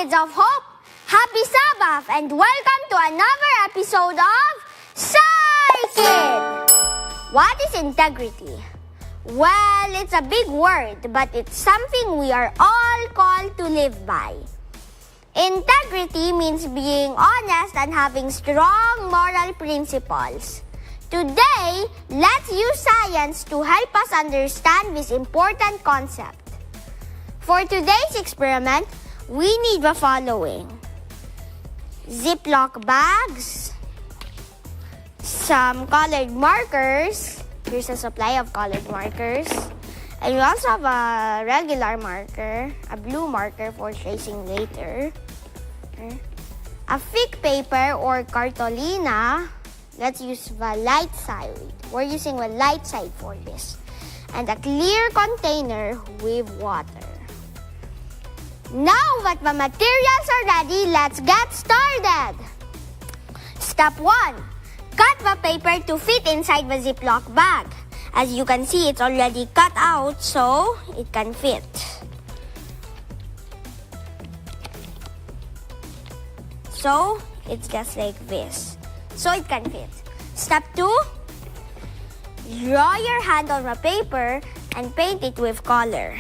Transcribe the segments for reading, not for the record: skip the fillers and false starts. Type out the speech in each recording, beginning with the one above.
Kids of Hope! Happy Sabbath and welcome to another episode of SciKid! What is integrity? Well, it's a big word, but it's something we are all called to live by. Integrity means being honest and having strong moral principles. Today, let's use science to help us understand this important concept. For today's experiment, we need the following: Ziploc bags, some colored markers. Here's a supply of colored markers. And we also have a regular marker, a blue marker for tracing later. A thick paper or cartolina. Let's use the light side. We're using the light side for this. And a clear container with water. Now that the materials are ready, let's get started. Step 1. Cut the paper to fit inside the Ziploc bag. As you can see, it's already cut out so it can fit. So, it's just like this. So it can fit. Step 2. Draw your hand on the paper and paint it with color.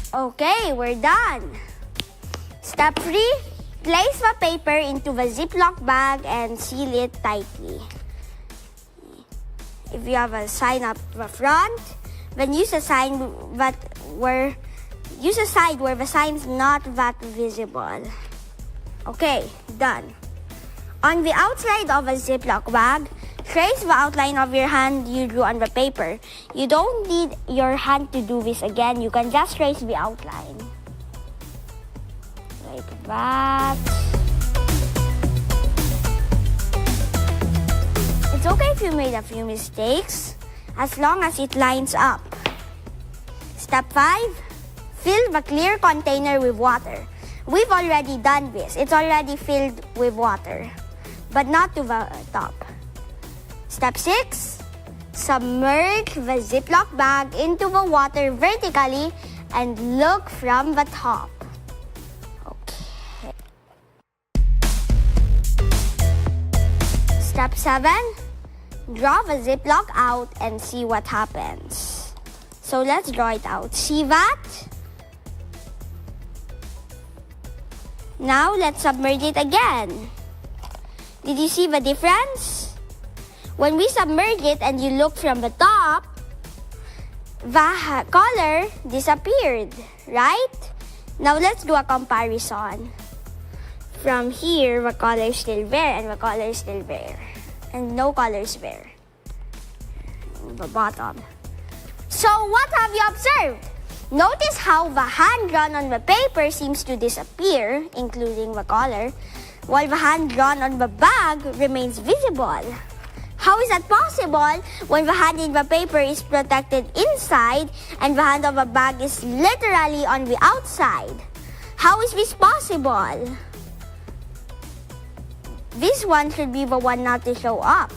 Okay, we're done. Step 3. Place the paper into the Ziploc bag and seal it tightly. If you have a sign up the front, then use a side where the sign's not that visible. Okay, done. On the outside of a Ziploc bag, trace the outline of your hand you drew on the paper. You don't need your hand to do this again. You can just trace the outline. Like that. It's okay if you made a few mistakes, as long as it lines up. Step 5. Fill the clear container with water. We've already done this. It's already filled with water, but not to the top. Step 6. Submerge the Ziploc bag into the water vertically and look from the top. Okay. Step 7. Draw the Ziploc out and see what happens. So let's draw it out. See that? Now let's submerge it again. Did you see the difference? When we submerge it and you look from the top, the color disappeared, right? Now let's do a comparison. From here, the color is still there and the color is still there. And no color is there. The bottom. So what have you observed? Notice how the hand drawn on the paper seems to disappear, including the color, while the hand drawn on the bag remains visible. How is that possible when the hand in the paper is protected inside and the hand of the bag is literally on the outside? How is this possible? This one should be the one not to show up.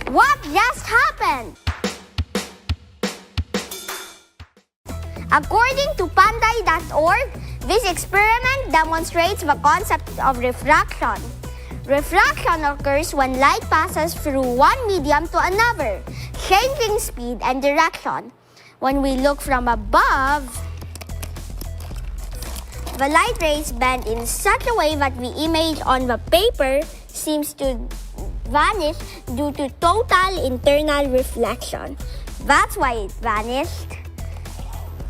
What just happened? According to panday.org, this experiment demonstrates the concept of refraction. Refraction occurs when light passes through one medium to another, changing speed and direction. When we look from above, the light rays bend in such a way that the image on the paper seems to vanish due to total internal reflection. That's why it vanished.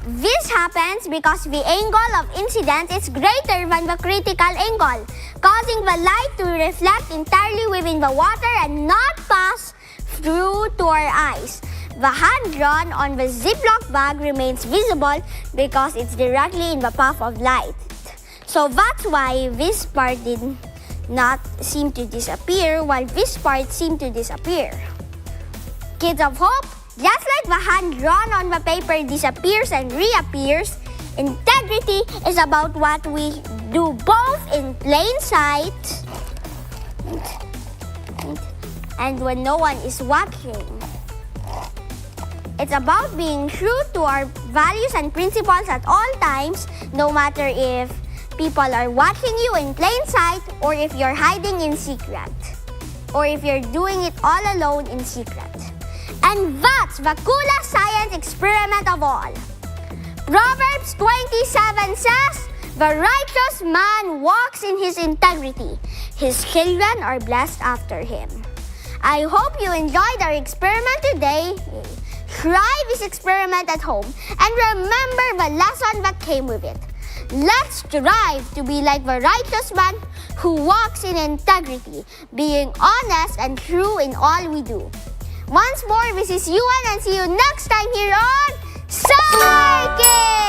This happens because the angle of incidence is greater than the critical angle, causing the light to reflect entirely within the water and not pass through to our eyes. The hand drawn on the Ziploc bag remains visible because it's directly in the path of light. So that's why this part did not seem to disappear, while this part seemed to disappear. Kids of Hope, just like the hand drawn on the paper disappears and reappears, Integrity is about what we do both in plain sight and when no one is watching. It's about being true to our values and principles at all times, no matter if people are watching you in plain sight or if you're hiding in secret, or if you're doing it all alone in secret. And that's the coolest science experiment of all. Proverbs 27 says, "The righteous man walks in his integrity. His children are blessed after him." I hope you enjoyed our experiment today. Try this experiment at home and remember the lesson that came with it. Let's strive to be like the righteous man who walks in integrity, being honest and true in all we do. Once more, this is Yuan and see you next time here on SciKid!